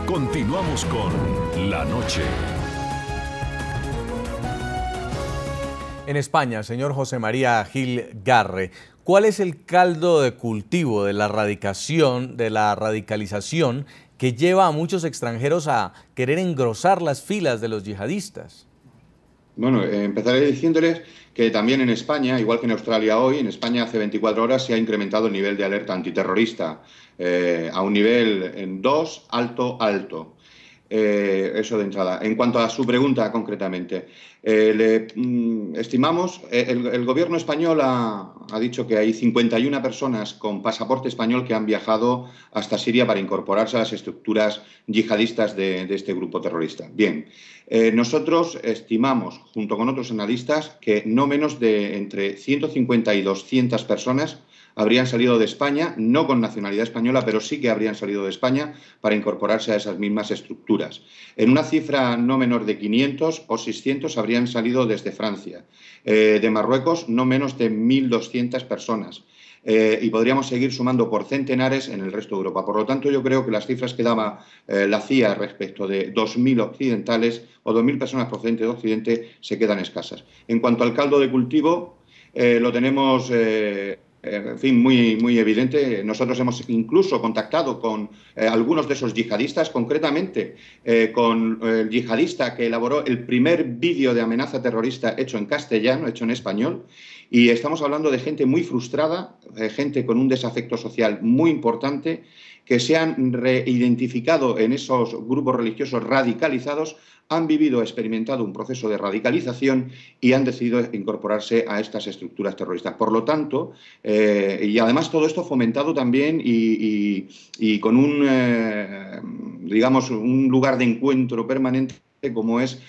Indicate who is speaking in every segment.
Speaker 1: Continuamos con La Noche.
Speaker 2: En España, señor José María Gil Garre, ¿cuál es el caldo de cultivo de la radicalización que lleva a muchos extranjeros a querer engrosar las filas de los yihadistas?
Speaker 3: Bueno, empezaré diciéndoles que también en España, igual que en Australia hoy, en España hace 24 horas se ha incrementado el nivel de alerta antiterrorista a un nivel en 2, alto, alto. Eso de entrada. En cuanto a su pregunta concretamente, estimamos, el gobierno español ha dicho que hay 51 personas con pasaporte español que han viajado hasta Siria para incorporarse a las estructuras yihadistas de este grupo terrorista. Bien, nosotros estimamos, junto con otros analistas, que no menos de entre 150 y 200 personas habrían salido de España, no con nacionalidad española, pero sí que habrían salido de España para incorporarse a esas mismas estructuras. En una cifra no menor de 500 o 600 habrían salido desde Francia. De Marruecos, no menos de 1.200 personas. Y podríamos seguir sumando por centenares en el resto de Europa. Por lo tanto, yo creo que las cifras que daba la CIA respecto de 2.000 occidentales o 2.000 personas procedentes de Occidente se quedan escasas. En cuanto al caldo de cultivo, lo tenemos... en fin, muy evidente. Nosotros hemos incluso contactado con algunos de esos yihadistas, concretamente con el yihadista que elaboró el primer vídeo de amenaza terrorista hecho en castellano, hecho en español, y estamos hablando de gente muy frustrada, gente con un desafecto social muy importante, que se han reidentificado en esos grupos religiosos radicalizados, han vivido, experimentado un proceso de radicalización y han decidido incorporarse a estas estructuras terroristas. Por lo tanto, y además todo esto fomentado también y con digamos, un lugar de encuentro permanente como es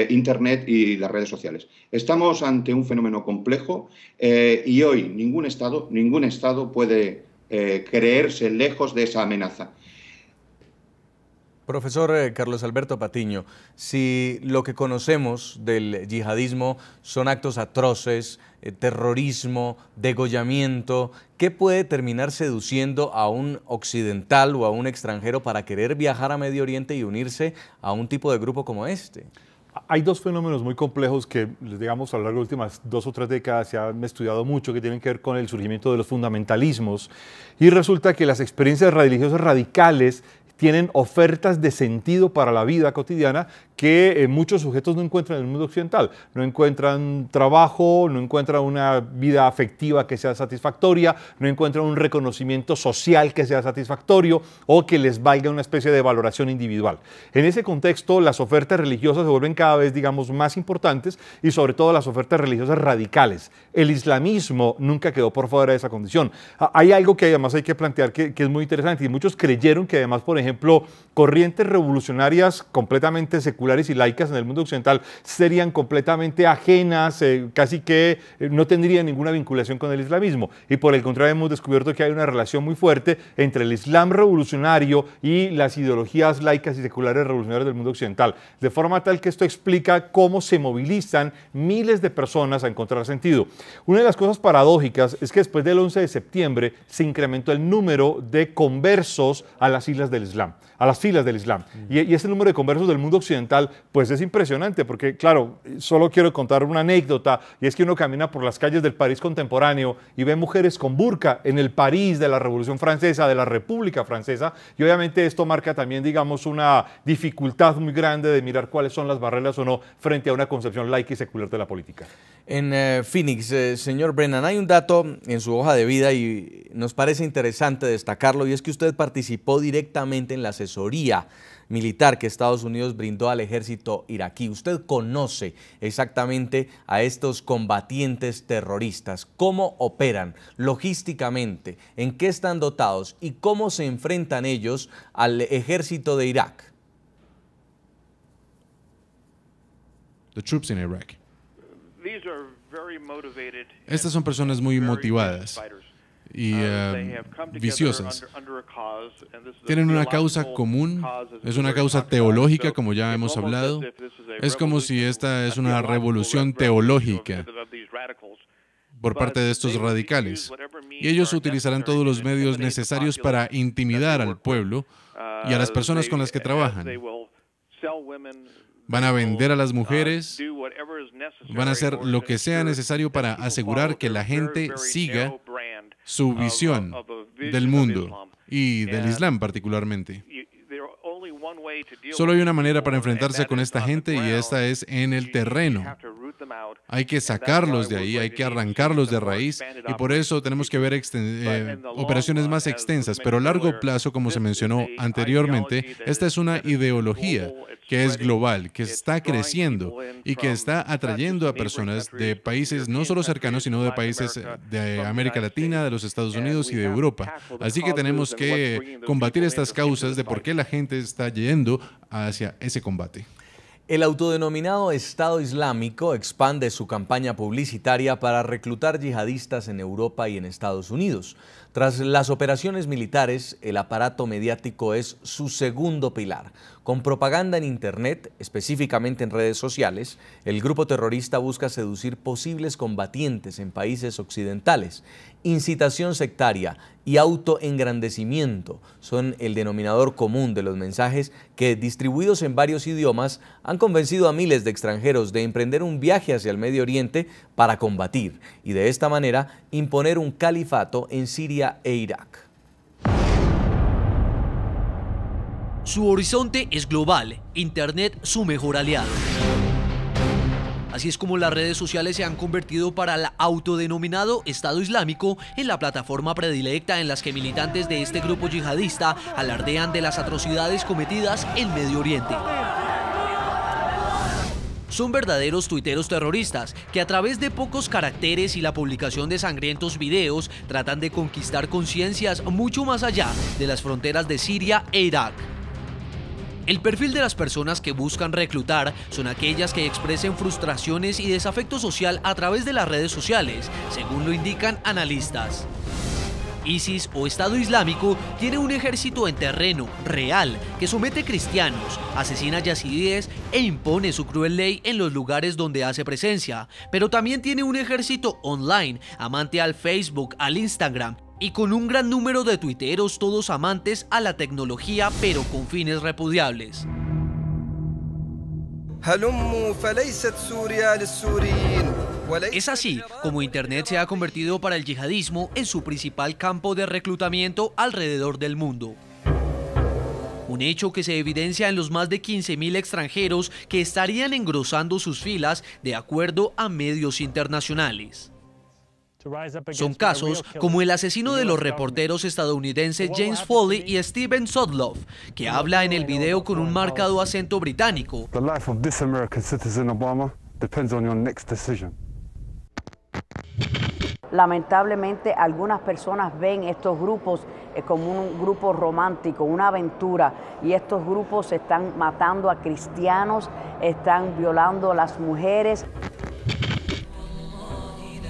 Speaker 3: Internet y las redes sociales. Estamos ante un fenómeno complejo y hoy ningún Estado puede creerse lejos de esa amenaza.
Speaker 2: Profesor Carlos Alberto Patiño, si lo que conocemos del yihadismo son actos atroces, terrorismo, degollamiento, ¿qué puede terminar seduciendo a un occidental o a un extranjero para querer viajar a Medio Oriente y unirse a un tipo de grupo como este?
Speaker 4: Hay dos fenómenos muy complejos que, digamos, a lo largo de las últimas 2 o 3 décadas se han estudiado mucho, que tienen que ver con el surgimiento de los fundamentalismos. Y resulta que las experiencias religiosas radicales tienen ofertas de sentido para la vida cotidiana que muchos sujetos no encuentran en el mundo occidental. No encuentran trabajo, no encuentran una vida afectiva que sea satisfactoria, no encuentran un reconocimiento social que sea satisfactorio o que les valga una especie de valoración individual. En ese contexto, las ofertas religiosas se vuelven cada vez, digamos, más importantes y sobre todo las ofertas religiosas radicales. El islamismo nunca quedó por fuera de esa condición. Hay algo que además hay que plantear que es muy interesante y muchos creyeron que además, por ejemplo, corrientes revolucionarias completamente seculares y laicas en el mundo occidental serían completamente ajenas, casi que no tendrían ninguna vinculación con el islamismo. Y por el contrario hemos descubierto que hay una relación muy fuerte entre el islam revolucionario y las ideologías laicas y seculares revolucionarias del mundo occidental. De forma tal que esto explica cómo se movilizan miles de personas a encontrar sentido. Una de las cosas paradójicas es que después del 11 de septiembre se incrementó el número de conversos a las filas del Islam. Y ese número de conversos del mundo occidental pues es impresionante porque, claro, solo quiero contar una anécdota y es que uno camina por las calles del París contemporáneo y ve mujeres con burka en el París de la Revolución Francesa, de la República Francesa, y obviamente esto marca también, digamos, una dificultad muy grande de mirar cuáles son las barreras o no frente a una concepción laica y secular de la política.
Speaker 2: En Phoenix, señor Brennan, hay un dato en su hoja de vida y nos parece interesante destacarlo, y es que usted participó directamente en la asesoría militar que Estados Unidos brindó al ejército iraquí. Usted conoce exactamente a estos combatientes terroristas, cómo operan logísticamente, en qué están dotados y cómo se enfrentan ellos al ejército de Irak.
Speaker 5: The troops in Iraq. Estas son personas muy motivadas y viciosas. Tienen una causa común, es una causa teológica, como ya hemos hablado. Es como si esta es una revolución teológica por parte de estos radicales. Y ellos utilizarán todos los medios necesarios para intimidar al pueblo y a las personas con las que trabajan. Van a vender a las mujeres, van a hacer lo que sea necesario para asegurar que la gente siga su visión del mundo y del Islam particularmente. Solo hay una manera para enfrentarse con esta gente y esta es en el terreno. Hay que sacarlos de ahí, hay que arrancarlos de raíz y por eso tenemos que ver operaciones más extensas. Pero a largo plazo, como se mencionó anteriormente, esta es una ideología que es global, que está creciendo y que está atrayendo a personas de países no solo cercanos, sino de países de América Latina, de los Estados Unidos y de Europa. Así que tenemos que combatir estas causas de por qué la gente está yendo hacia ese combate.
Speaker 2: El autodenominado Estado Islámico expande su campaña publicitaria para reclutar yihadistas en Europa y en Estados Unidos. Tras las operaciones militares, el aparato mediático es su segundo pilar. Con propaganda en Internet, específicamente en redes sociales, el grupo terrorista busca seducir posibles combatientes en países occidentales. Incitación sectaria y autoengrandecimiento son el denominador común de los mensajes que, distribuidos en varios idiomas, han convencido a miles de extranjeros de emprender un viaje hacia el Medio Oriente para combatir y de esta manera imponer un califato en Siria e Irak.
Speaker 6: Su horizonte es global, Internet su mejor aliado. Así es como las redes sociales se han convertido para el autodenominado Estado Islámico en la plataforma predilecta en las que militantes de este grupo yihadista alardean de las atrocidades cometidas en Medio Oriente. Son verdaderos tuiteros terroristas que a través de pocos caracteres y la publicación de sangrientos videos tratan de conquistar conciencias mucho más allá de las fronteras de Siria e Irak. El perfil de las personas que buscan reclutar son aquellas que expresen frustraciones y desafecto social a través de las redes sociales, según lo indican analistas. ISIS o Estado Islámico tiene un ejército en terreno, real, que somete cristianos, asesina yazidíes e impone su cruel ley en los lugares donde hace presencia, pero también tiene un ejército online, amante al Facebook, al Instagram, y con un gran número de tuiteros, todos amantes a la tecnología, pero con fines repudiables. Es así como Internet se ha convertido para el yihadismo en su principal campo de reclutamiento alrededor del mundo. Un hecho que se evidencia en los más de 15.000 extranjeros que estarían engrosando sus filas de acuerdo a medios internacionales. Son casos como el asesino de los reporteros estadounidenses James Foley y Steven Sodloff, que habla en el video con un marcado acento británico.
Speaker 7: Lamentablemente algunas personas ven estos grupos como un grupo romántico, una aventura, y estos grupos están matando a cristianos, están violando a las mujeres.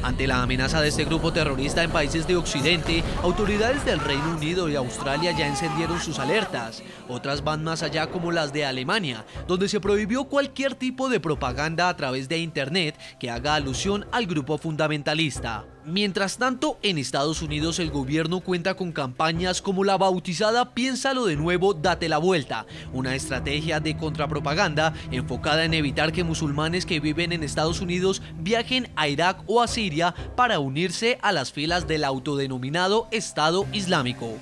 Speaker 6: Ante la amenaza de este grupo terrorista en países de Occidente, autoridades del Reino Unido y Australia ya encendieron sus alertas. Otras van más allá, como las de Alemania, donde se prohibió cualquier tipo de propaganda a través de Internet que haga alusión al grupo fundamentalista. Mientras tanto, en Estados Unidos el gobierno cuenta con campañas como la bautizada Piénsalo de nuevo, date la vuelta, una estrategia de contrapropaganda enfocada en evitar que musulmanes que viven en Estados Unidos viajen a Irak o a Siria para unirse a las filas del autodenominado Estado Islámico.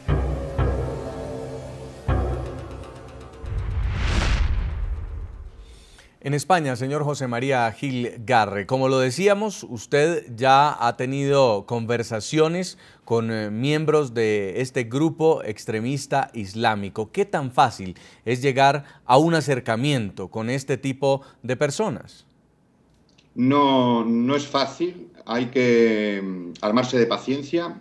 Speaker 2: En España, señor José María Gil Garre, como lo decíamos, usted ya ha tenido conversaciones con miembros de este grupo extremista islámico. ¿Qué tan fácil es llegar a un acercamiento con este tipo de personas?
Speaker 3: No es fácil, hay que armarse de paciencia,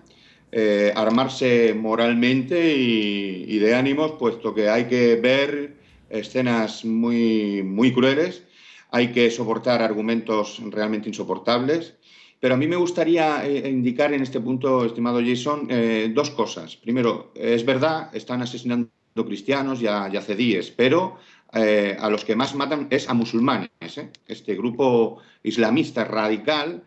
Speaker 3: armarse moralmente y de ánimos, puesto que hay que ver escenas muy crueles, hay que soportar argumentos realmente insoportables, pero a mí me gustaría indicar en este punto, estimado Jason, dos cosas. Primero, es verdad, están asesinando cristianos y a yazidíes, pero a los que más matan es a musulmanes. Este grupo islamista radical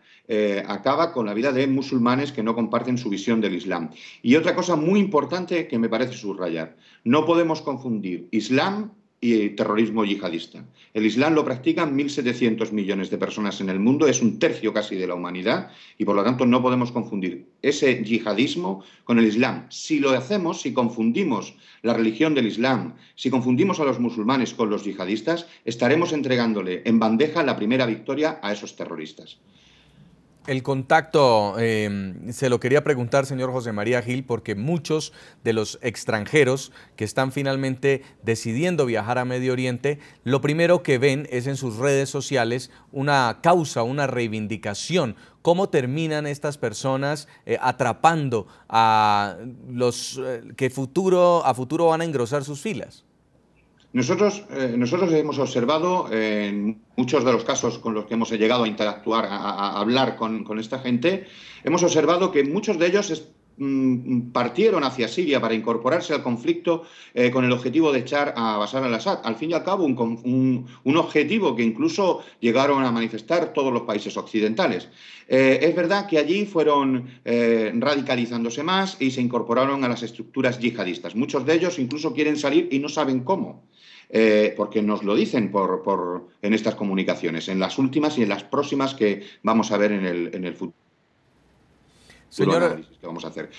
Speaker 3: acaba con la vida de musulmanes que no comparten su visión del Islam. Y otra cosa muy importante que me parece subrayar, no podemos confundir Islam y terrorismo yihadista. El Islam lo practican 1.700 millones de personas en el mundo, es un tercio casi de la humanidad y por lo tanto no podemos confundir ese yihadismo con el Islam. Si lo hacemos, si confundimos la religión del Islam, si confundimos a los musulmanes con los yihadistas, estaremos entregándole en bandeja la primera victoria a esos terroristas.
Speaker 2: El contacto, se lo quería preguntar, señor José María Gil, porque muchos de los extranjeros que están finalmente decidiendo viajar a Medio Oriente, lo primero que ven es en sus redes sociales una causa, una reivindicación. ¿Cómo terminan estas personas atrapando a los que a futuro van a engrosar sus filas?
Speaker 3: Nosotros hemos observado en muchos de los casos con los que hemos llegado a interactuar, a hablar con esta gente, hemos observado que muchos de ellos partieron hacia Siria para incorporarse al conflicto con el objetivo de echar a Bashar al-Assad. Al fin y al cabo, un objetivo que incluso llegaron a manifestar todos los países occidentales. Es verdad que allí fueron radicalizándose más y se incorporaron a las estructuras yihadistas. Muchos de ellos incluso quieren salir y no saben cómo. Porque nos lo dicen en estas comunicaciones, en las últimas y en las próximas que vamos a ver en el futuro.
Speaker 2: Señor,
Speaker 3: análisis que vamos a hacer.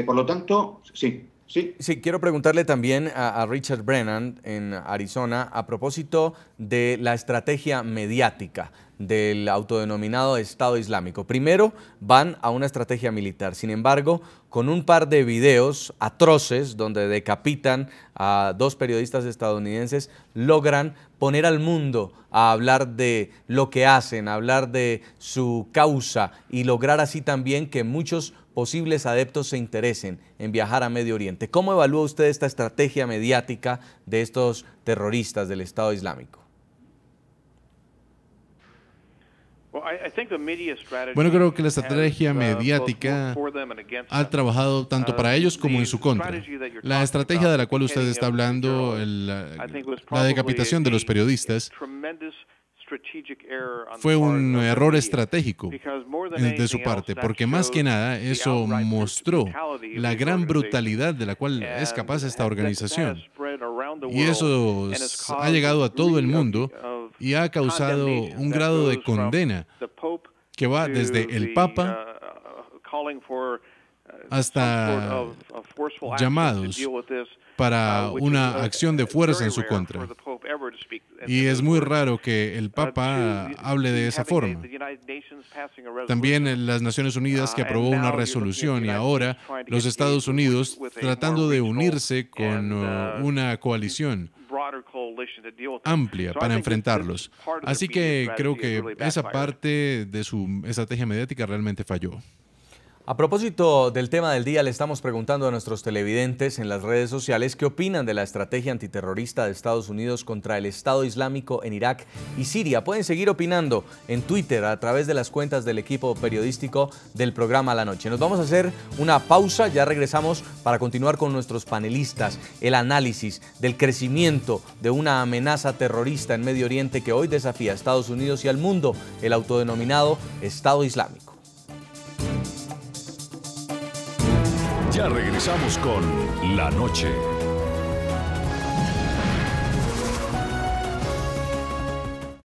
Speaker 3: Por lo tanto, sí.
Speaker 2: Sí, quiero preguntarle también a Richard Brennan en Arizona a propósito de la estrategia mediática del autodenominado Estado Islámico. Primero van a una estrategia militar, sin embargo, con un par de videos atroces donde decapitan a 2 periodistas estadounidenses, logran poner al mundo a hablar de lo que hacen, a hablar de su causa y lograr así también que muchos posibles adeptos se interesen en viajar a Medio Oriente. ¿Cómo evalúa usted esta estrategia mediática de estos terroristas del Estado Islámico?
Speaker 5: Bueno, creo que la estrategia mediática ha trabajado tanto para ellos como en su contra. La estrategia de la cual usted está hablando, la decapitación de los periodistas, fue un error estratégico de su parte, porque más que nada eso mostró la gran brutalidad de la cual es capaz esta organización. Y eso ha llegado a todo el mundo y ha causado un grado de condena que va desde el Papa hasta llamados para una acción de fuerza en su contra. Y es muy raro que el Papa hable de esa forma. También las Naciones Unidas, que aprobó una resolución, y ahora los Estados Unidos tratando de unirse con una coalición amplia para enfrentarlos. Así que creo que esa parte de su estrategia mediática realmente falló.
Speaker 2: A propósito del tema del día, le estamos preguntando a nuestros televidentes en las redes sociales qué opinan de la estrategia antiterrorista de Estados Unidos contra el Estado Islámico en Irak y Siria. Pueden seguir opinando en Twitter a través de las cuentas del equipo periodístico del programa La Noche. Nos vamos a hacer una pausa, ya regresamos para continuar con nuestros panelistas, el análisis del crecimiento de una amenaza terrorista en Medio Oriente que hoy desafía a Estados Unidos y al mundo, el autodenominado Estado Islámico.
Speaker 1: Ya regresamos con La Noche.